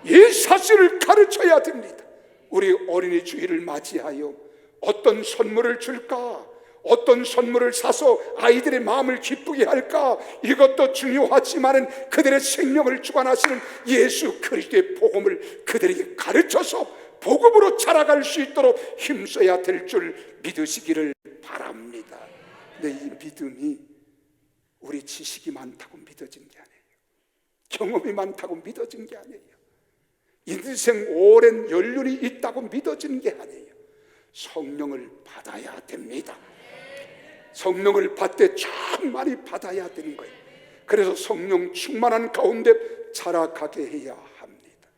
Speaker 2: 이 사실을 가르쳐야 됩니다. 우리 어린이 주일을 맞이하여 어떤 선물을 줄까? 어떤 선물을 사서 아이들의 마음을 기쁘게 할까? 이것도 중요하지만 그들의 생명을 주관하시는 예수 그리스도의 복음을 그들에게 가르쳐서 복음으로 자라갈 수 있도록 힘써야 될 줄 믿으시기를 바랍니다. 근데 이 믿음이 우리 지식이 많다고 믿어진 게 아니에요. 경험이 많다고 믿어진 게 아니에요. 인생 오랜 연륜이 있다고 믿어지는 게 아니에요. 성령을 받아야 됩니다. 성령을 받되 참 많이 받아야 되는 거예요. 그래서 성령 충만한 가운데 자라가게 해야 합니다.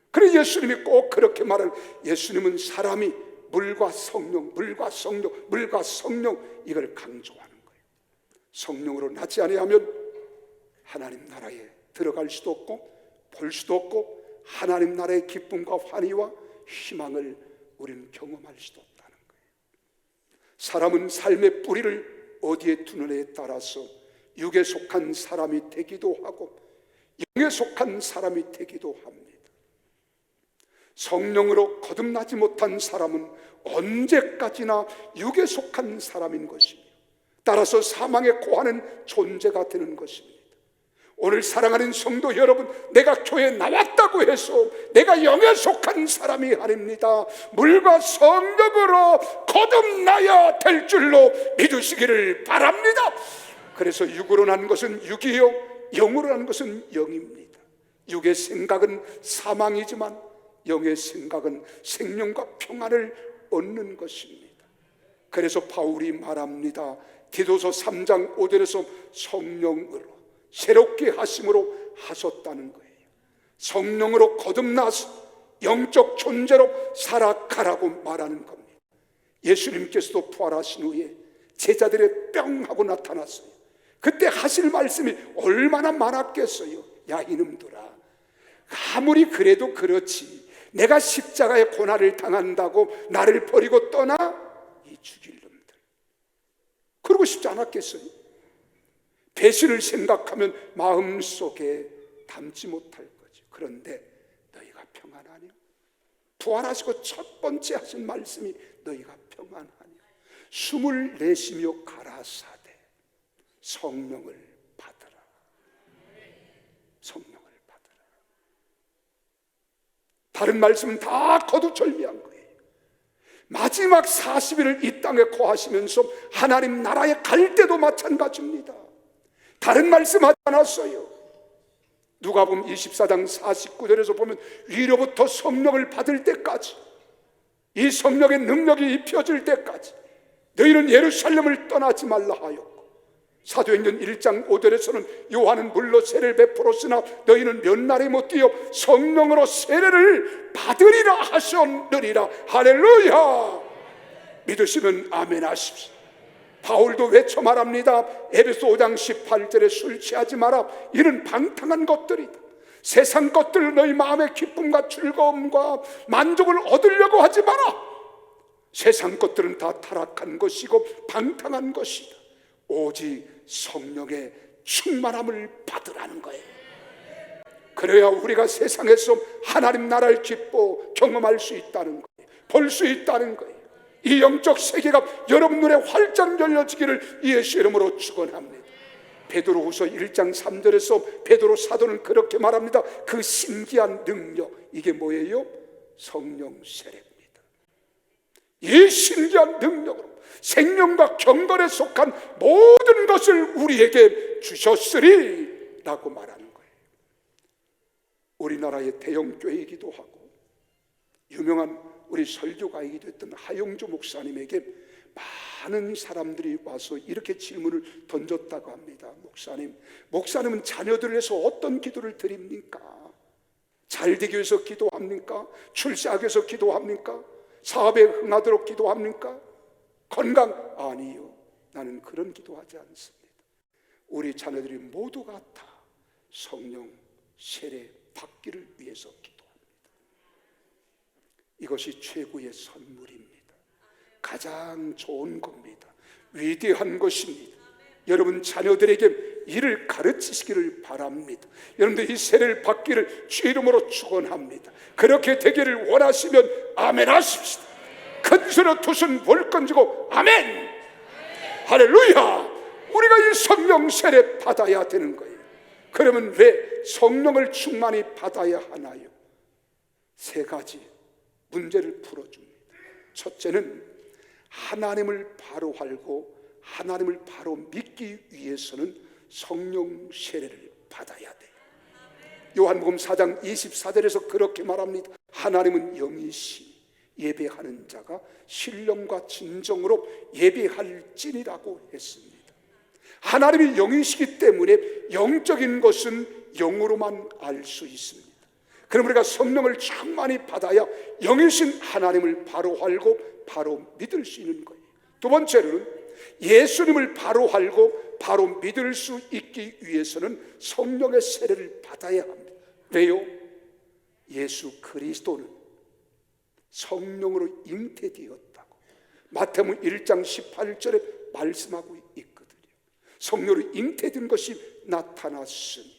Speaker 2: 그래서 예수님이 꼭 그렇게 말하는, 예수님은 사람이 물과 성령, 물과 성령, 물과 성령, 이걸 강조하는 거예요. 성령으로 나지 아니하면 하나님 나라에 들어갈 수도 없고 볼 수도 없고 하나님 나라의 기쁨과 환희와 희망을 우리는 경험할 수도 없다는 거예요. 사람은 삶의 뿌리를 어디에 두느냐에 따라서 육에 속한 사람이 되기도 하고 영에 속한 사람이 되기도 합니다. 성령으로 거듭나지 못한 사람은 언제까지나 육에 속한 사람인 것이며 따라서 사망에 고하는 존재가 되는 것입니다. 오늘 사랑하는 성도 여러분, 내가 교회에 나왔다고 해서 내가 영에 속한 사람이 아닙니다. 물과 성령으로 거듭나야 될 줄로 믿으시기를 바랍니다. 그래서 육으로 난 것은 육이요 영으로 난 것은 영입니다. 육의 생각은 사망이지만 영의 생각은 생명과 평안을 얻는 것입니다. 그래서 바울이 말합니다. 디도서 3장 5절에서 성령으로 새롭게 하심으로 하셨다는 거예요. 성령으로 거듭나서 영적 존재로 살아가라고 말하는 겁니다. 예수님께서도 부활하신 후에 제자들의 뿅 하고 나타났어요. 그때 하실 말씀이 얼마나 많았겠어요. 야 이놈들아, 아무리 그래도 그렇지 내가 십자가의 고난을 당한다고 나를 버리고 떠나? 이 죽일 놈들, 그러고 싶지 않았겠어요? 배신을 생각하면 마음속에 담지 못할 거죠. 그런데 너희가 평안하냐? 부활하시고 첫 번째 하신 말씀이 너희가 평안하냐? 숨을 내쉬며 가라사대 성령을 받으라. 성령을 받으라. 다른 말씀은 다 거두절미한 거예요. 마지막 40일을 이 땅에 거하시면서 하나님 나라에 갈 때도 마찬가지입니다. 다른 말씀하지 않았어요. 누가복음 24장 49절에서 보면 위로부터 성령을 받을 때까지, 이 성령의 능력이 입혀질 때까지 너희는 예루살렘을 떠나지 말라 하였고, 사도행전 1장 5절에서는 요한은 물로 세례를 베풀었으나 너희는 몇 날이 못 뛰어 성령으로 세례를 받으리라 하셨느니라. 할렐루야. 믿으시면 아멘 하십시오. 바울도 외쳐 말합니다. 에베소 5장 18절에 술 취하지 마라. 이는 방탕한 것들이다. 세상 것들 너희 마음의 기쁨과 즐거움과 만족을 얻으려고 하지 마라. 세상 것들은 다 타락한 것이고 방탕한 것이다. 오직 성령의 충만함을 받으라는 거예요. 그래야 우리가 세상에서 하나님 나라를 기뻐 경험할 수 있다는 거예요. 볼 수 있다는 거예요. 이 영적 세계가 여러분 눈에 활짝 열려지기를 예수 이름으로 축원합니다. 베드로후서 1장 3절에서 베드로 사도는 그렇게 말합니다. 그 신기한 능력, 이게 뭐예요? 성령 세례입니다. 이 신기한 능력으로 생명과 경건에 속한 모든 것을 우리에게 주셨으리 라고 말하는 거예요. 우리나라의 대형교회이기도 하고 유명한 우리 설교가이기도 했던 하영조 목사님에게 많은 사람들이 와서 이렇게 질문을 던졌다고 합니다. 목사님은 자녀들을 위해서 어떤 기도를 드립니까? 잘 되기 위해서 기도합니까? 출세하기 위해서 기도합니까? 사업에 흥하도록 기도합니까? 건강? 아니요, 나는 그런 기도하지 않습니다. 우리 자녀들이 모두가 다 성령 세례 받기를 위해서 기도합니다. 이것이 최고의 선물입니다. 가장 좋은 겁니다. 위대한 것입니다. 여러분 자녀들에게 이를 가르치시기를 바랍니다. 여러분들 이 세례를 받기를 주 이름으로 축원합니다. 그렇게 되기를 원하시면 아멘 하십시다. 큰 소리로 두 손 벌 건지고 아멘. 할렐루야. 우리가 이 성령 세례 받아야 되는 거예요. 그러면 왜 성령을 충만히 받아야 하나요? 세 가지 문제를 풀어줍니다. 첫째는 하나님을 바로 알고 하나님을 바로 믿기 위해서는 성령 세례를 받아야 돼요. 요한복음 4장 24절에서 그렇게 말합니다. 하나님은 영이시 예배하는 자가 신령과 진정으로 예배할지니라고 했습니다. 하나님이 영이시기 때문에 영적인 것은 영으로만 알 수 있습니다. 그럼 우리가 성령을 충만히 받아야 영이신 하나님을 바로 알고 바로 믿을 수 있는 거예요. 두 번째로는 예수님을 바로 알고 바로 믿을 수 있기 위해서는 성령의 세례를 받아야 합니다. 왜요? 예수 그리스도는 성령으로 잉태되었다고 마태복음 1장 18절에 말씀하고 있거든요. 성령으로 잉태된 것이 나타났으니,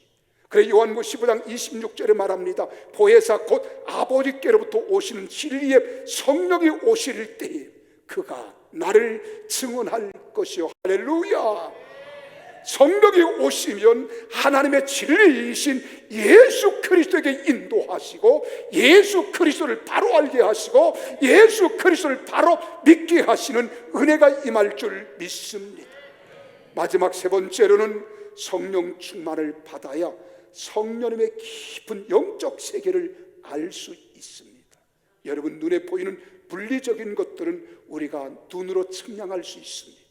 Speaker 2: 그래 요한복음 15장 26절에 말합니다. 보혜사 곧 아버지께로부터 오시는 진리의 성령이 오실 때에 그가 나를 증언할 것이요. 할렐루야. 성령이 오시면 하나님의 진리이신 예수 그리스도에게 인도하시고 예수 그리스도를 바로 알게 하시고 예수 그리스도를 바로 믿게 하시는 은혜가 임할 줄 믿습니다. 마지막 세 번째로는 성령 충만을 받아야 성령님의 깊은 영적 세계를 알 수 있습니다. 여러분 눈에 보이는 물리적인 것들은 우리가 눈으로 측량할 수 있습니다.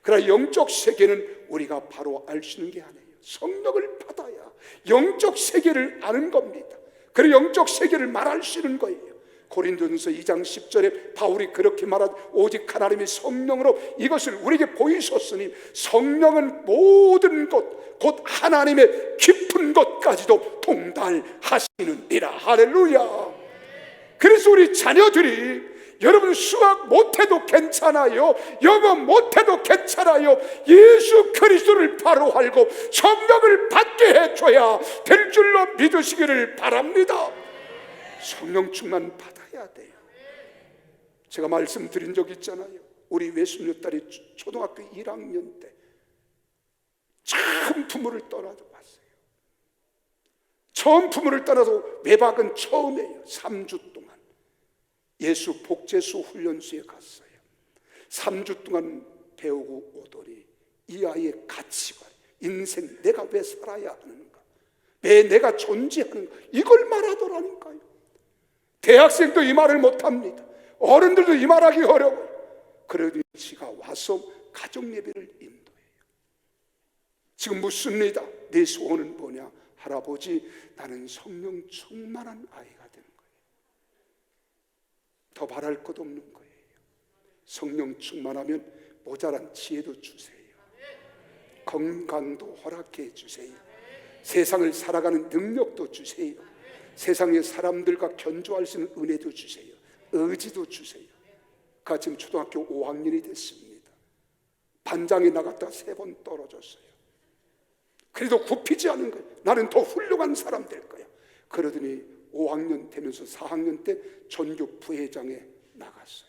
Speaker 2: 그러나 영적 세계는 우리가 바로 알 수 있는 게 아니에요. 성령을 받아야 영적 세계를 아는 겁니다. 그리고 영적 세계를 말할 수 있는 거예요. 고린도전서 2장 10절에 바울이 그렇게 말하되 오직 하나님이 성령으로 이것을 우리에게 보이셨으니 성령은 모든 것 곧 하나님의 깊은 것까지도 통달하시느니라. 할렐루야. 그래서 우리 자녀들이 여러분 수학 못해도 괜찮아요. 영어 못해도 괜찮아요. 예수 그리스도를 바로 알고 성령을 받게 해줘야 될 줄로 믿으시기를 바랍니다. 성령 충만 받아야 돼요. 제가 말씀드린 적 있잖아요. 우리 외숙녀 딸이 초등학교 1학년 때 처음 부모를 떠나서 왔어요. 처음 부모를 떠나서 외박은 처음이에요. 3주 동안 예수 복제수 훈련소에 갔어요. 3주 동안 배우고 오더니 이 아이의 가치관, 인생 내가 왜 살아야 하는가, 왜 내가 존재하는가, 이걸 말하더라니까요. 대학생도 이 말을 못합니다. 어른들도 이 말하기 어려워요. 그러더니 지가 와서 가정예배를 인도해요. 지금 묻습니다. 내 소원은 뭐냐? 할아버지, 나는 성령 충만한 아이가 되는 거예요. 더 바랄 것 없는 거예요. 성령 충만하면 모자란 지혜도 주세요. 건강도 허락해 주세요. 세상을 살아가는 능력도 주세요. 세상의 사람들과 견조할 수 있는 은혜도 주세요. 의지도 주세요. 그가 지금 초등학교 5학년이 됐습니다. 반장에 나갔다가 3번 떨어졌어요. 그래도 굽히지 않은 거예요. 나는 더 훌륭한 사람 될 거야. 그러더니 5학년 되면서 4학년 때 전교 부회장에 나갔어요.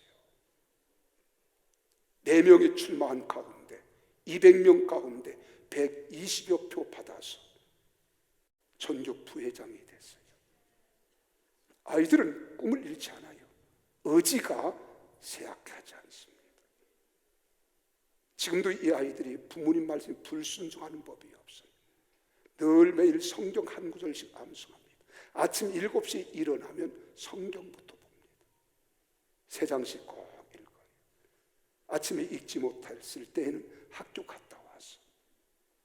Speaker 2: 4명이 출마한 가운데 200명 가운데 120여 표 받아서 전교 부회장이 됐어요. 아이들은 꿈을 잃지 않아요. 의지가 쇠약하지 않습니다. 지금도 이 아이들이 부모님 말씀에 불순종하는 법이 없어요. 늘 매일 성경 한 구절씩 암송합니다. 아침 7시에 일어나면 성경부터 봅니다. 3장씩 꼭 읽어요. 아침에 읽지 못했을 때에는 학교 갔다 와서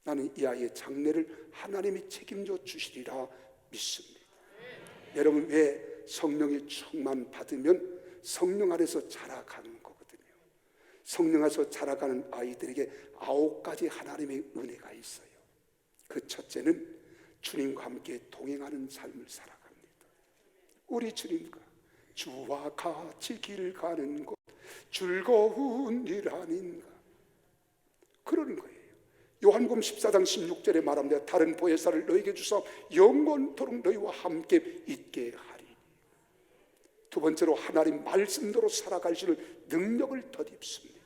Speaker 2: 나는 이 아이의 장래를 하나님이 책임져 주시리라 믿습니다. 여러분, 왜 성령의 충만 받으면 성령 안에서 자라가는 거거든요. 성령 안에서 자라가는 아이들에게 9가지 하나님의 은혜가 있어요. 그 첫째는 주님과 함께 동행하는 삶을 살아갑니다. 우리 주님과 주와 같이 길 가는 곳 즐거운 일 아닌가. 그러는 거예요. 요한복음 14장 16절에 말합니다. 다른 보혜사를 너에게 주사 영원토록 너희와 함께 있게 하리. 두 번째로 하나님 말씀대로 살아갈 수 있는 능력을 덧입습니다.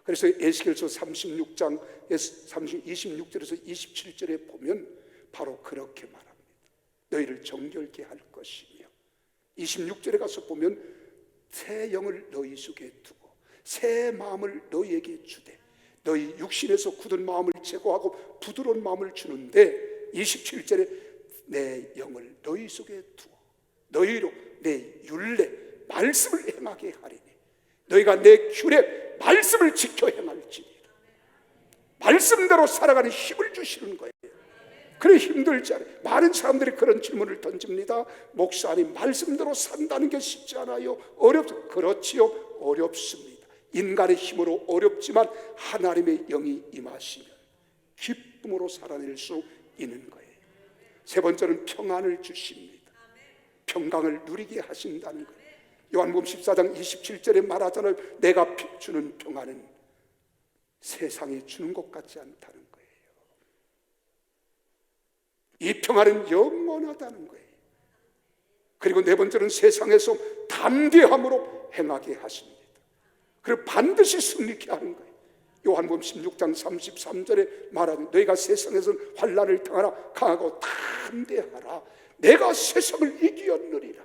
Speaker 2: 그래서 에스겔서 36장 26절에서 27절에 보면 바로 그렇게 말합니다. 너희를 정결케 할 것이며, 26절에 가서 보면 새 영을 너희 속에 두고 새 마음을 너희에게 주되 너희 육신에서 굳은 마음을 제거하고 부드러운 마음을 주는데, 27절에 내 영을 너희 속에 두어 너희로 내 율례 말씀을 행하게 하리니 너희가 내 규례 말씀을 지켜 행할지니라. 말씀대로 살아가는 힘을 주시는 거예요. 그래 힘들지 않아요. 많은 사람들이 그런 질문을 던집니다. 목사님, 말씀대로 산다는 게 쉽지 않아요? 그렇지요, 어렵습니다. 인간의 힘으로 어렵지만 하나님의 영이 임하시면 기쁨으로 살아낼 수 있는 거예요. 세 번째는 평안을 주십니다. 평강을 누리게 하신다는 거예요. 요한복음 14장 27절에 말하잖아요. 내가 주는 평안은 세상에 주는 것 같지 않다는 거예요. 이 평안은 영원하다는 거예요. 그리고 네 번째는 세상에서 담대함으로 행하게 하십니다. 그리고 반드시 승리케 하는 거예요. 요한복음 16장 33절에 말하는 너희가 세상에서는 환난을 당하라 강하고 담대하라 내가 세상을 이기었느니라.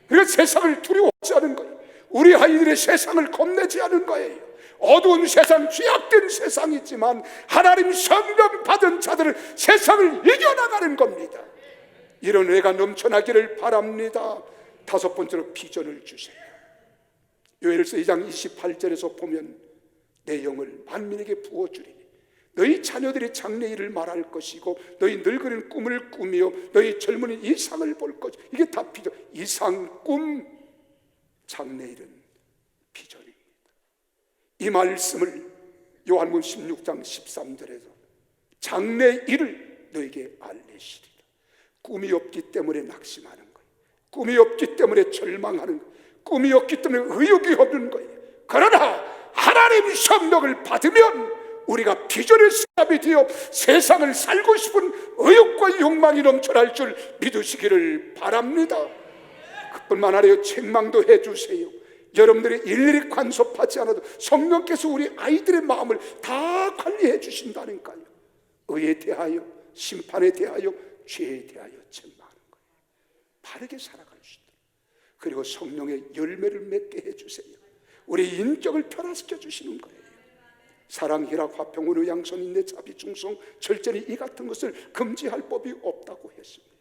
Speaker 2: 그러니까 세상을 두려워하지 않은 거예요. 우리 아이들의 세상을 겁내지 않은 거예요. 어두운 세상, 죄악된 세상이지만 하나님 성령 받은 자들은 세상을 이겨나가는 겁니다. 이런 애가 넘쳐나기를 바랍니다. 다섯 번째로 비전을 주세요. 요엘서 2장 28절에서 보면 내 영을 만민에게 부어주리니 너희 자녀들이 장래일을 말할 것이고 너희 늙은이는 꿈을 꾸며 너희 젊은이는 이상을 볼 것이고, 이게 다 비전. 이상, 꿈, 장래일은 비전입니다. 이 말씀을 요한복음 16장 13절에서 장래일을 너에게 알리시리라. 꿈이 없기 때문에 낙심하는 거예요. 꿈이 없기 때문에 절망하는 거예요. 꿈이 없기 때문에 의욕이 없는 거예요. 그러나 하나님의 성령을 받으면 우리가 비전의 사람이 되어 세상을 살고 싶은 의욕과 욕망이 넘쳐날 줄 믿으시기를 바랍니다. 그뿐만 아니라 책망도 해주세요. 여러분들이 일일이 간섭하지 않아도 성령께서 우리 아이들의 마음을 다 관리해 주신다니까요. 의에 대하여, 심판에 대하여, 죄에 대하여 책망하는 거예요. 바르게 살아갈 수 있도록. 그리고 성령의 열매를 맺게 해주세요. 우리 인격을 변화시켜 주시는 거예요. 사랑, 희락, 화평, 온유, 양선, 인내, 자비, 충성, 절제니 이 같은 것을 금지할 법이 없다고 했습니다.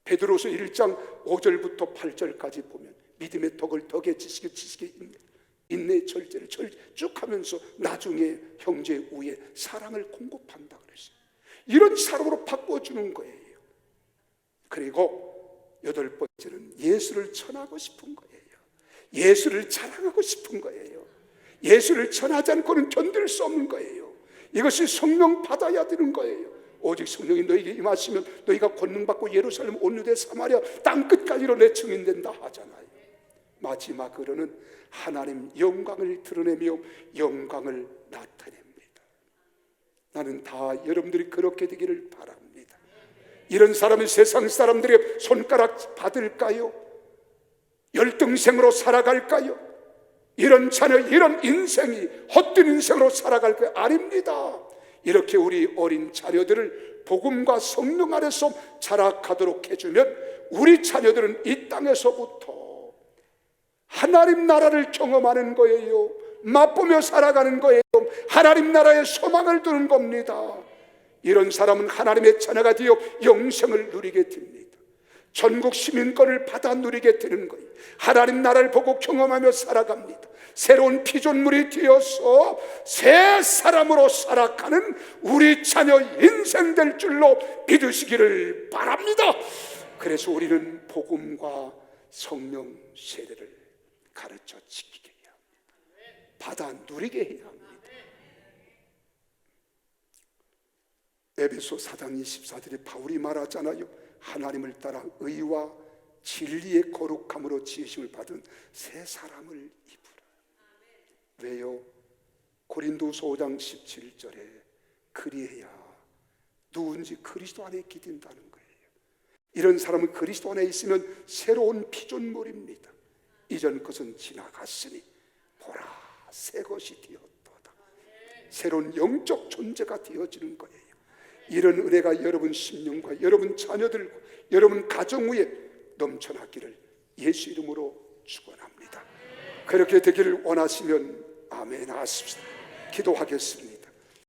Speaker 2: 베드로서 1장 5절부터 8절까지 보면 믿음의 덕을 덕에, 지식의 인내, 절제를 쭉 하면서 나중에 형제 우애 사랑을 공급한다 그랬어요. 이런 사람으로 바꿔주는 거예요. 그리고 여덟 번째는 예수를 전하고 싶은 거예요. 예수를 자랑하고 싶은 거예요. 예수를 전하지 않고는 견딜 수 없는 거예요. 이것이 성령 받아야 되는 거예요. 오직 성령이 너에게 임하시면 너희가 권능받고 예루살렘, 온 유대, 사마리아 땅끝까지로 내 증인된다 하잖아요. 마지막으로는 하나님 영광을 드러내며 영광을 나타냅니다. 나는 다 여러분들이 그렇게 되기를 바랍니다. 이런 사람이 세상 사람들의 손가락 받을까요? 열등생으로 살아갈까요? 이런 자녀, 이런 인생이 헛된 인생으로 살아갈 거 아닙니다. 이렇게 우리 어린 자녀들을 복음과 성령 안에서 자라가도록 해주면 우리 자녀들은 이 땅에서부터 하나님 나라를 경험하는 거예요. 맛보며 살아가는 거예요. 하나님 나라의 소망을 두는 겁니다. 이런 사람은 하나님의 자녀가 되어 영생을 누리게 됩니다. 전국 시민권을 받아 누리게 되는 거예요. 하나님 나라를 보고 경험하며 살아갑니다. 새로운 피조물이 되어서 새 사람으로 살아가는 우리 자녀 인생 될 줄로 믿으시기를 바랍니다. 그래서 우리는 복음과 성령 세례를 가르쳐 지키게 해야 합니다. 받아 누리게 해야 합니다. 에베소 4장 24절에 바울이 말하잖아요. 하나님을 따라 의와 진리의 거룩함으로 지으심을 받은 새 사람을 입으라. 왜요? 고린도서 5장 17절에 그리해야 누군지 그리스도 안에 기댄다는 거예요. 이런 사람은 그리스도 안에 있으면 새로운 피조물입니다. 이전 것은 지나갔으니 보라 새 것이 되었도다. 새로운 영적 존재가 되어지는 거예요. 이런 은혜가 여러분 심령과 여러분 자녀들과 여러분 가정 위에 넘쳐나기를 예수 이름으로 축원합니다. 그렇게 되기를 원하시면 아멘 하십시다. 기도하겠습니다.